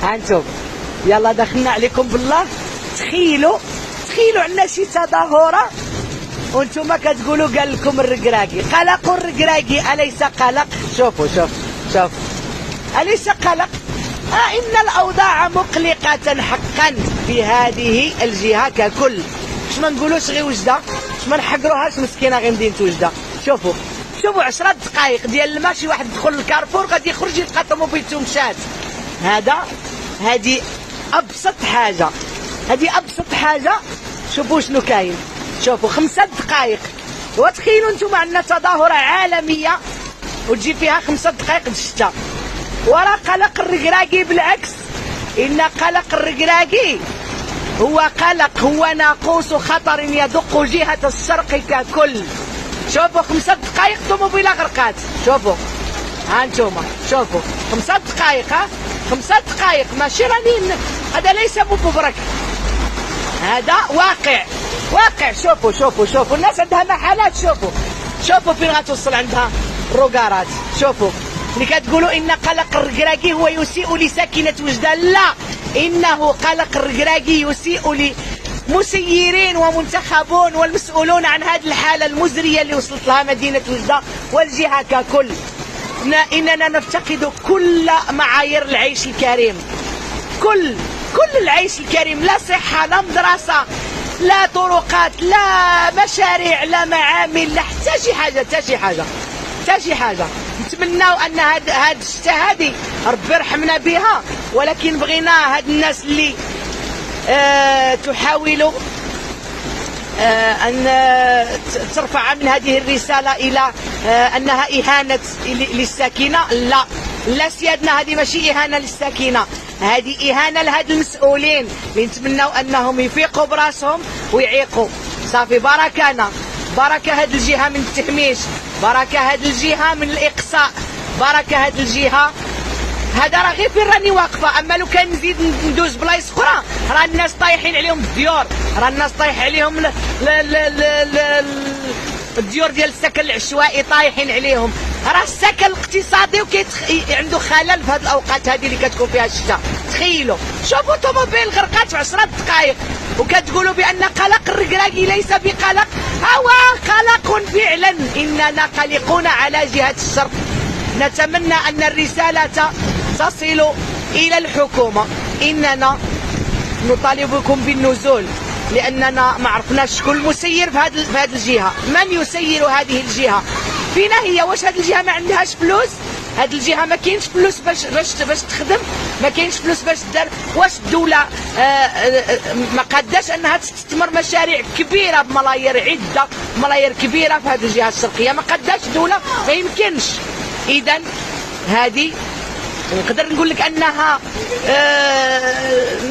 هانتم يلا دخلنا عليكم بالله. تخيلوا عندنا شي تظاهرة وانتم كتقولوا قال لكم الركراكي. قلق الركراكي أليس قلق؟ شوفوا أليس قلق؟ إن الأوضاع مقلقة حقا في هذه الجهة ككل. باش ما نقولوش غير وجدة، باش ما نحقروهاش مسكينة غير مدينة وجدة. شوفوا 10 دقائق ديال الماء شي واحد يدخل للكارفور غادي يخرج يلقى طوموبيلته مشات. هذه أبسط حاجة. شوفوا شنو كاين. شوفوا 5 دقائق. وتخيلوا انتم عندنا تظاهرة عالمية وتجي فيها 5 دقائق الشتاء. ورا قلق الركراكي بالعكس، إن قلق الركراكي هو ناقوس خطر يدق جهة الشرق ككل. شوفوا 5 دقائق طوموبيلة غرقات. شوفوا هانتوما شوفوا 5 دقائق 5 دقائق ماشي راني. هذا ليس مبرك، هذا واقع. شوفوا الناس عندها محلات. شوفوا فين غتوصل عندها الروكارات. شوفوا اللي كتقولوا ان قلق الركراكي هو يسيء لساكنة وجدة، لا، انه قلق الركراكي يسيء لمسيرين ومنتخبون والمسؤولون عن هذه الحالة المزرية اللي وصلت لها مدينة وجدة والجهة ككل. اننا نفتقد كل معايير العيش الكريم، كل العيش الكريم، لا صحة لا مدرسة لا طرقات لا مشاريع لا معامل لا حتى شي حاجة. نتمناو ان هاد الشتا هادي ربي يرحمنا بها، ولكن بغينا هاد الناس اللي تحاول ان ترفع من هذه الرسالة الى انها اهانة للساكنة. لا سيادنا، هذه ماشي اهانة للساكنة، هذه اهانة لهاد المسؤولين اللي نتمناو انهم يفيقوا براسهم ويعيقوا. صافي بركة هاد الجهة من التهميش، بركة هاد الجهة من الإقصاء، بركة هاد الجهة. هذا راه غير فين راني واقفة. أما لو كان نزيد ندوز بلايص أخرى راه الناس طايحين عليهم الديور، راه الناس طايح عليهم الديور ديال السكن العشوائي طايحين عليهم. راه السكن الاقتصادي عنده خلل في هذه الأوقات هذه اللي كتكون فيها الشتاء. تخيلوا شوفوا طوموبيل غرقات في 10 دقائق وكتقولوا بأن قلق الركراكي ليس بقلق. هو قلق فعلا، إننا قلقون على جهة الشرق. نتمنى أن الرسالة تصل إلى الحكومة. إننا نطالبكم بالنزول، لأننا ما عرفناش شكون المسير في هذه الجهة. من يسير هذه الجهة؟ فينا هي؟ واش هذه الجهة ما عندهاش فلوس؟ هذه الجهة ما كاينش فلوس باش تخدم؟ ما كاينش فلوس باش دار؟ واش الدولة ما قاداش انها تستثمر مشاريع كبيرة بملايير عدة، ملايير كبيرة في هذه الجهة الشرقية؟ ما قاداش الدولة، ما يمكنش. اذا هذه نقدر نقول لك انها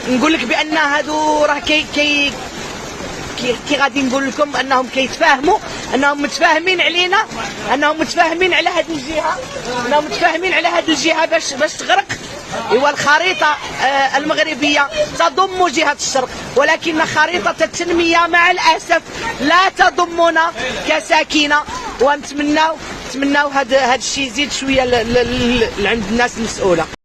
نقول لك بان هادو راه كي غادي نقول لكم انهم كيتفاهموا، انهم متفاهمين علينا، انهم متفاهمين على هذه الجهه، انهم متفاهمين على هذه الجهه باش تغرق. ايوا الخريطه المغربيه تضم جهه الشرق، ولكن خريطه التنميه مع الاسف لا تضمنا كساكنه. ونتمناو هذا الشيء يزيد شويه عند الناس المسؤوله.